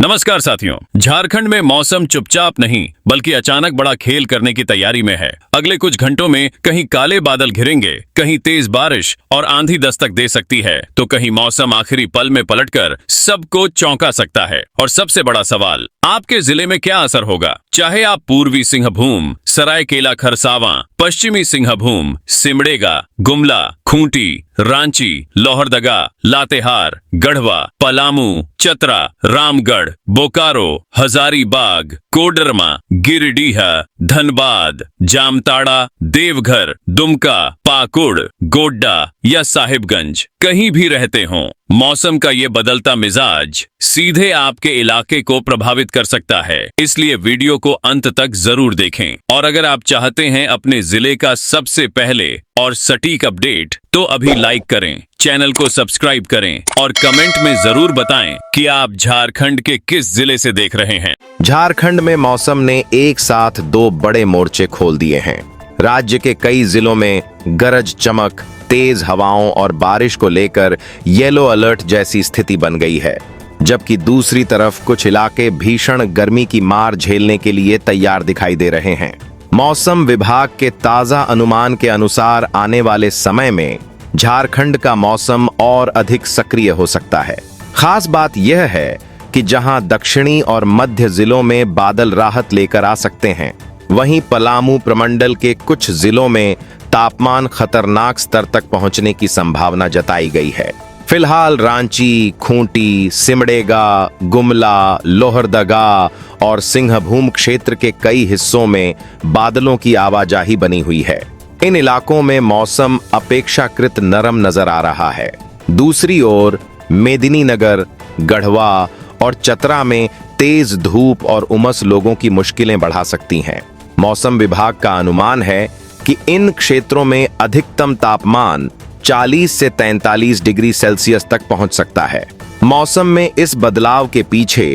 नमस्कार साथियों। झारखंड में मौसम चुपचाप नहीं बल्कि अचानक बड़ा खेल करने की तैयारी में है। अगले कुछ घंटों में कहीं काले बादल घिरेंगे, कहीं तेज बारिश और आंधी दस्तक दे सकती है, तो कहीं मौसम आखिरी पल में पलटकर सबको चौंका सकता है। और सबसे बड़ा सवाल, आपके जिले में क्या असर होगा? चाहे आप पूर्वी सिंहभूम, सरायकेला खरसावां, पश्चिमी सिंहभूम, सिमडेगा, गुमला, खूंटी, रांची, लोहरदगा, लातेहार, गढ़वा, पलामू, चतरा, रामगढ़, बोकारो, हजारीबाग, कोडरमा, गिरिडीह, धनबाद, जामताड़ा, देवघर, दुमका, पाकुड़, गोड्डा या साहिबगंज कहीं भी रहते हों, मौसम का ये बदलता मिजाज सीधे आपके इलाके को प्रभावित कर सकता है। इसलिए वीडियो को अंत तक जरूर देखें। और अगर आप चाहते हैं अपने जिले का सबसे पहले और सटीक अपडेट, तो अभी लाइक करें, चैनल को सब्सक्राइब करें और कमेंट में जरूर बताएं कि आप झारखंड के किस जिले से देख रहे हैं। झारखंड में मौसम ने एक साथ दो बड़े मोर्चे खोल दिए हैं। राज्य के कई जिलों में गरज चमक, तेज हवाओं और बारिश को लेकर येलो अलर्ट जैसी स्थिति बन गई है, जबकि दूसरी तरफ कुछ इलाके भीषण गर्मी की मार झेलने के लिए तैयार दिखाई दे रहे हैं। मौसम विभाग के ताजा अनुमान के अनुसार आने वाले समय में झारखंड का मौसम और अधिक सक्रिय हो सकता है। खास बात यह है कि जहां दक्षिणी और मध्य जिलों में बादल राहत लेकर आ सकते हैं, वहीं पलामू प्रमंडल के कुछ जिलों में तापमान खतरनाक स्तर तक पहुंचने की संभावना जताई गई है। फिलहाल रांची, खूंटी, सिमडेगा, गुमला, लोहरदगा और सिंहभूम क्षेत्र के कई हिस्सों में बादलों की आवाजाही बनी हुई है। इन इलाकों में मौसम अपेक्षाकृत नरम नजर आ रहा है। दूसरी ओर मेदिनीनगर, गढ़वा और चतरा में तेज धूप और उमस लोगों की मुश्किलें बढ़ा सकती हैं। मौसम विभाग का अनुमान है कि इन क्षेत्रों में अधिकतम तापमान 40 से 43 डिग्री सेल्सियस तक पहुंच सकता है। मौसम में इस बदलाव के पीछे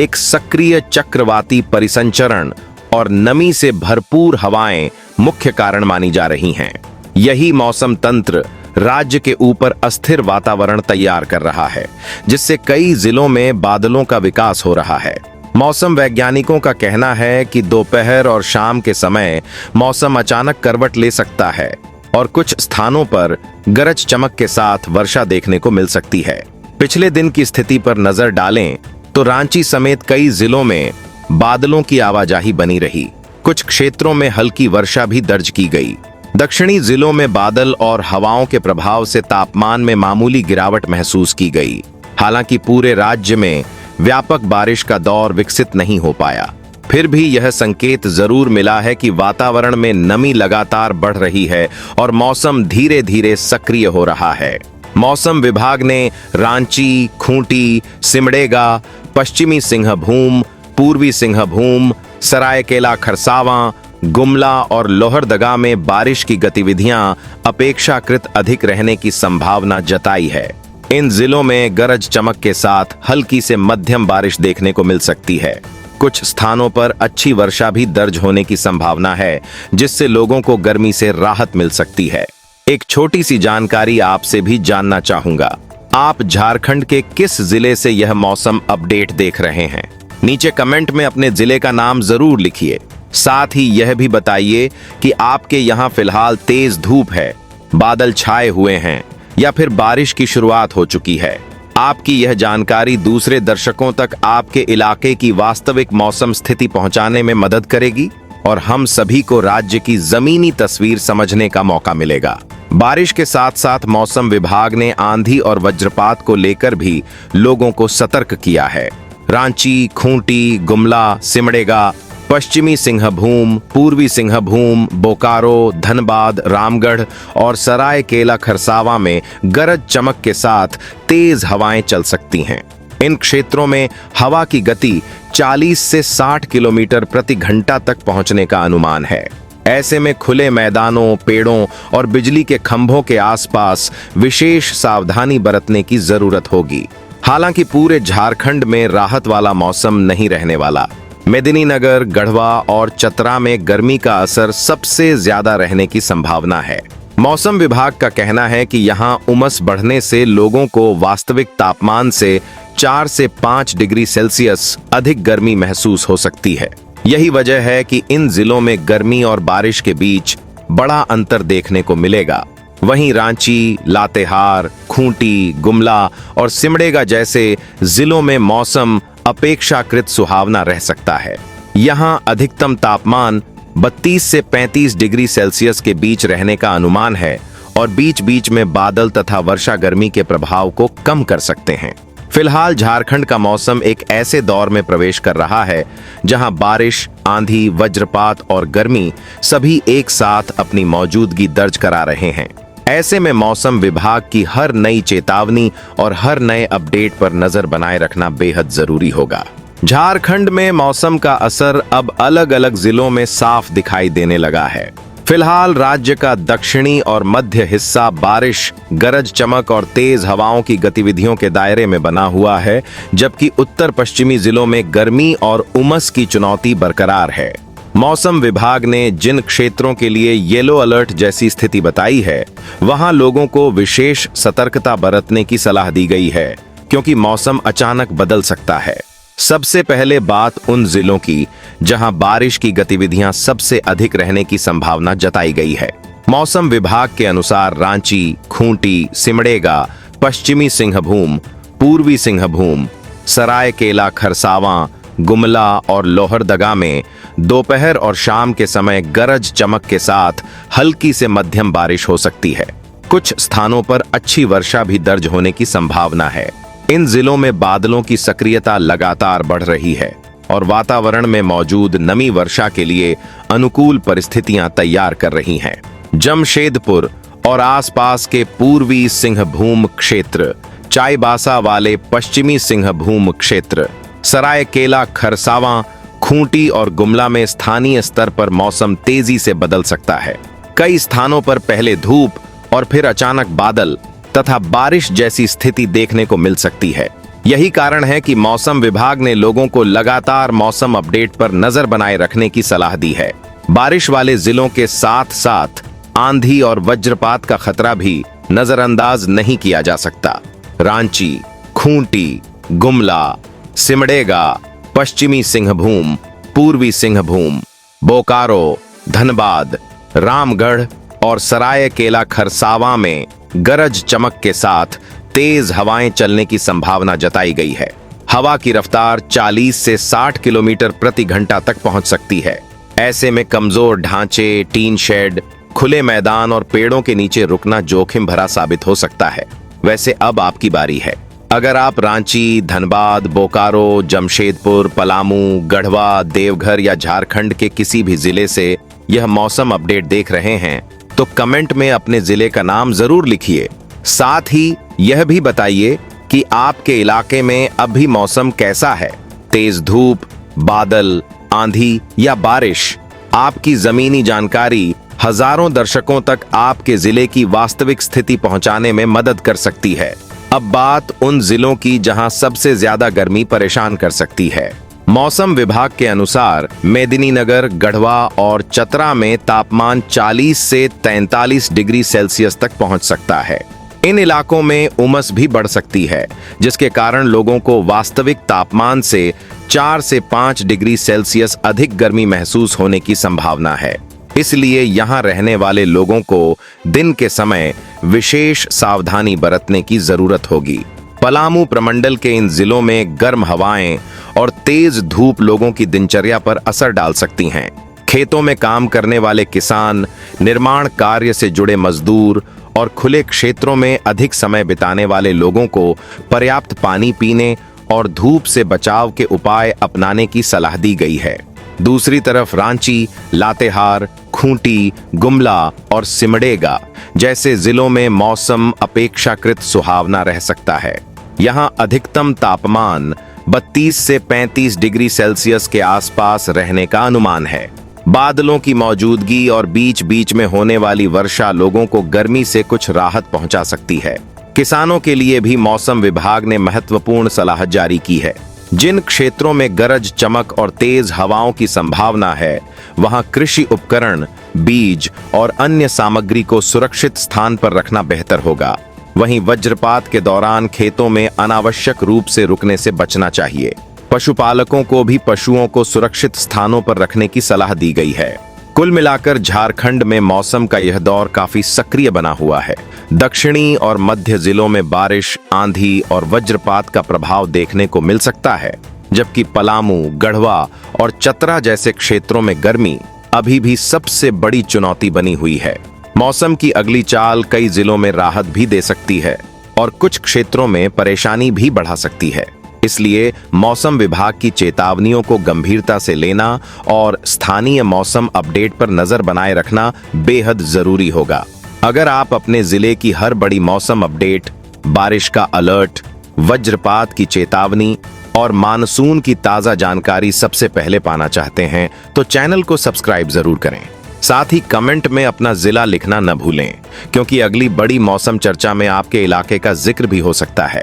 एक सक्रिय चक्रवाती परिसंचरण और नमी से भरपूर हवाएं मुख्य कारण मानी जा रही हैं। यही मौसम तंत्र राज्य के ऊपर अस्थिर वातावरण तैयार कर रहा है, जिससे कई जिलों में बादलों का विकास हो रहा है। मौसम वैज्ञानिकों का कहना है कि दोपहर और शाम के समय मौसम अचानक करवट ले सकता है और कुछ स्थानों पर गरज चमक के साथ वर्षा देखने को मिल सकती है। पिछले दिन की स्थिति पर नजर डालें तो रांची समेत कई जिलों में बादलों की आवाजाही बनी रही। कुछ क्षेत्रों में हल्की वर्षा भी दर्ज की गई। दक्षिणी जिलों में बादल और हवाओं के प्रभाव से तापमान में मामूली गिरावट महसूस की गई। हालांकि पूरे राज्य में व्यापक बारिश का दौर विकसित नहीं हो पाया, फिर भी यह संकेत जरूर मिला है कि वातावरण में नमी लगातार बढ़ रही है और मौसम धीरे धीरे सक्रिय हो रहा है। मौसम विभाग ने रांची, खूंटी, सिमडेगा, पश्चिमी सिंहभूम, पूर्वी सिंहभूम, सरायकेला खरसावां, गुमला और लोहरदगा में बारिश की गतिविधियां अपेक्षाकृत अधिक रहने की संभावना जताई है। इन जिलों में गरज चमक के साथ हल्की से मध्यम बारिश देखने को मिल सकती है। कुछ स्थानों पर अच्छी वर्षा भी दर्ज होने की संभावना है, जिससे लोगों को गर्मी से राहत मिल सकती है। एक छोटी सी जानकारी आपसे भी जानना चाहूंगा, आप झारखंड के किस जिले से यह मौसम अपडेट देख रहे हैं? नीचे कमेंट में अपने जिले का नाम जरूर लिखिए। साथ ही यह भी बताइए कि आपके यहाँ फिलहाल तेज धूप है, बादल छाए हुए हैं या फिर बारिश की शुरुआत हो चुकी है। आपकी यह जानकारी दूसरे दर्शकों तक आपके इलाके की वास्तविक मौसम स्थिति पहुंचाने में मदद करेगी और हम सभी को राज्य की जमीनी तस्वीर समझने का मौका मिलेगा। बारिश के साथ साथ मौसम विभाग ने आंधी और वज्रपात को लेकर भी लोगों को सतर्क किया है। रांची, खूंटी, गुमला, सिमडेगा, पश्चिमी सिंहभूम, पूर्वी सिंहभूम, बोकारो, धनबाद, रामगढ़ और सरायकेला खरसावां में गरज चमक के साथ तेज हवाएं चल सकती हैं। इन क्षेत्रों में हवा की गति 40 से 60 किलोमीटर प्रति घंटा तक पहुंचने का अनुमान है। ऐसे में खुले मैदानों, पेड़ों और बिजली के खंभों के आसपास विशेष सावधानी बरतने की जरूरत होगी। हालांकि पूरे झारखंड में राहत वाला मौसम नहीं रहने वाला। मेदिनीनगर, गढ़वा और चतरा में गर्मी का असर सबसे ज्यादा रहने की संभावना है। मौसम विभाग का कहना है कि यहाँ उमस बढ़ने से लोगों को वास्तविक तापमान से 4 से 5 डिग्री सेल्सियस अधिक गर्मी महसूस हो सकती है। यही वजह है कि इन जिलों में गर्मी और बारिश के बीच बड़ा अंतर देखने को मिलेगा। वहीं रांची, लातेहार, खूंटी, गुमला और सिमडेगा जैसे जिलों में मौसम अपेक्षाकृत सुहावना रह सकता है। यहां अधिकतम तापमान 32 से 35 डिग्री सेल्सियस के बीच रहने का अनुमान है और बीच बीच में बादल तथा वर्षा गर्मी के प्रभाव को कम कर सकते हैं। फिलहाल झारखंड का मौसम एक ऐसे दौर में प्रवेश कर रहा है जहां बारिश, आंधी, वज्रपात और गर्मी सभी एक साथ अपनी मौजूदगी दर्ज करा रहे हैं। ऐसे में मौसम विभाग की हर नई चेतावनी और हर नए अपडेट पर नजर बनाए रखना बेहद जरूरी होगा। झारखंड में मौसम का असर अब अलग अलग जिलों में साफ दिखाई देने लगा है। फिलहाल राज्य का दक्षिणी और मध्य हिस्सा बारिश, गरज चमक और तेज हवाओं की गतिविधियों के दायरे में बना हुआ है, जबकि उत्तर पश्चिमी जिलों में गर्मी और उमस की चुनौती बरकरार है। मौसम विभाग ने जिन क्षेत्रों के लिए येलो अलर्ट जैसी स्थिति बताई है, वहां लोगों को विशेष सतर्कता बरतने की सलाह दी गई है, क्योंकि मौसम अचानक बदल सकता है। सबसे पहले बात उन जिलों की जहां बारिश की गतिविधियां सबसे अधिक रहने की संभावना जताई गई है। मौसम विभाग के अनुसार रांची, खूंटी, सिमडेगा, पश्चिमी सिंहभूम, पूर्वी सिंहभूम, सरायकेला खरसावां, गुमला और लोहरदगा में दोपहर और शाम के समय गरज चमक के साथ हल्की से मध्यम बारिश हो सकती है। कुछ स्थानों पर अच्छी वर्षा भी दर्ज होने की संभावना है। इन जिलों में बादलों की सक्रियता लगातार बढ़ रही है और वातावरण में मौजूद नमी वर्षा के लिए अनुकूल परिस्थितियां तैयार कर रही हैं। जमशेदपुर और आसपास के पूर्वी सिंहभूम क्षेत्र, चाईबासा वाले पश्चिमी सिंहभूम क्षेत्र, सरायकेला खरसावां, खूंटी और गुमला में स्थानीय स्तर पर मौसम तेजी से बदल सकता है। कई स्थानों पर पहले धूप और फिर अचानक बादल तथा बारिश जैसी स्थिति देखने को मिल सकती है। यही कारण है कि मौसम विभाग ने लोगों को लगातार मौसम अपडेट पर नजर बनाए रखने की सलाह दी है। बारिश वाले जिलों के साथ साथ आंधी और वज्रपात का खतरा भी नजरअंदाज नहीं किया जा सकता। रांची, खूंटी, गुमला, सिमडेगा, पश्चिमी सिंहभूम, पूर्वी सिंहभूम, बोकारो, धनबाद, रामगढ़ और सरायकेला खरसावां में गरज चमक के साथ तेज हवाएं चलने की संभावना जताई गई है। हवा की रफ्तार 40 से 60 किलोमीटर प्रति घंटा तक पहुंच सकती है। ऐसे में कमजोर ढांचे, टीन शेड, खुले मैदान और पेड़ों के नीचे रुकना जोखिम भरा साबित हो सकता है। वैसे अब आपकी बारी है। अगर आप रांची, धनबाद, बोकारो, जमशेदपुर, पलामू, गढ़वा, देवघर या झारखंड के किसी भी जिले से यह मौसम अपडेट देख रहे हैं तो कमेंट में अपने जिले का नाम जरूर लिखिए। साथ ही यह भी बताइए कि आपके इलाके में अभी मौसम कैसा है। तेज धूप, बादल, आंधी या बारिश। आपकी जमीनी जानकारी हजारों दर्शकों तक आपके जिले की वास्तविक स्थिति पहुंचाने में मदद कर सकती है। अब बात उन जिलों की जहां सबसे ज्यादा गर्मी परेशान कर सकती है। मौसम विभाग के अनुसार मेदिनीनगर, गढ़वा और चतरा में तापमान 40 से 43 डिग्री सेल्सियस तक पहुंच सकता है। इन इलाकों में उमस भी बढ़ सकती है, जिसके कारण लोगों को वास्तविक तापमान से 4 से 5 डिग्री सेल्सियस अधिक गर्मी महसूस होने की संभावना है। इसलिए यहां रहने वाले लोगों को दिन के समय विशेष सावधानी बरतने की जरूरत होगी। पलामू प्रमंडल के इन जिलों में गर्म हवाएं और तेज धूप लोगों की दिनचर्या पर असर डाल सकती हैं। खेतों में काम करने वाले किसान, निर्माण कार्य से जुड़े मजदूर और खुले क्षेत्रों में अधिक समय बिताने वाले लोगों को पर्याप्त पानी पीने और धूप से बचाव के उपाय अपनाने की सलाह दी गई है। दूसरी तरफ रांची, लातेहार, खूंटी, गुमला और सिमडेगा जैसे जिलों में मौसम अपेक्षाकृत सुहावना रह सकता है। यहां अधिकतम तापमान 32 से 35 डिग्री सेल्सियस के आसपास रहने का अनुमान है। बादलों की मौजूदगी और बीच बीच में होने वाली वर्षा लोगों को गर्मी से कुछ राहत पहुंचा सकती है। किसानों के लिए भी मौसम विभाग ने महत्वपूर्ण सलाह जारी की है। जिन क्षेत्रों में गरज चमक और तेज हवाओं की संभावना है, वहां कृषि उपकरण, बीज और अन्य सामग्री को सुरक्षित स्थान पर रखना बेहतर होगा। वहीं वज्रपात के दौरान खेतों में अनावश्यक रूप से रुकने से बचना चाहिए। पशुपालकों को भी पशुओं को सुरक्षित स्थानों पर रखने की सलाह दी गई है। कुल मिलाकर झारखंड में मौसम का यह दौर काफी सक्रिय बना हुआ है। दक्षिणी और मध्य जिलों में बारिश, आंधी और वज्रपात का प्रभाव देखने को मिल सकता है, जबकि पलामू, गढ़वा और चतरा जैसे क्षेत्रों में गर्मी अभी भी सबसे बड़ी चुनौती बनी हुई है। मौसम की अगली चाल कई जिलों में राहत भी दे सकती है और कुछ क्षेत्रों में परेशानी भी बढ़ा सकती है। इसलिए मौसम विभाग की चेतावनियों को गंभीरता से लेना और स्थानीय मौसम अपडेट पर नजर बनाए रखना बेहद जरूरी होगा। अगर आप अपने जिले की हर बड़ी मौसम अपडेट, बारिश का अलर्ट, वज्रपात की चेतावनी और मानसून की ताजा जानकारी सबसे पहले पाना चाहते हैं तो चैनल को सब्सक्राइब जरूर करें। साथ ही कमेंट में अपना जिला लिखना न भूलें, क्योंकि अगली बड़ी मौसम चर्चा में आपके इलाके का जिक्र भी हो सकता है।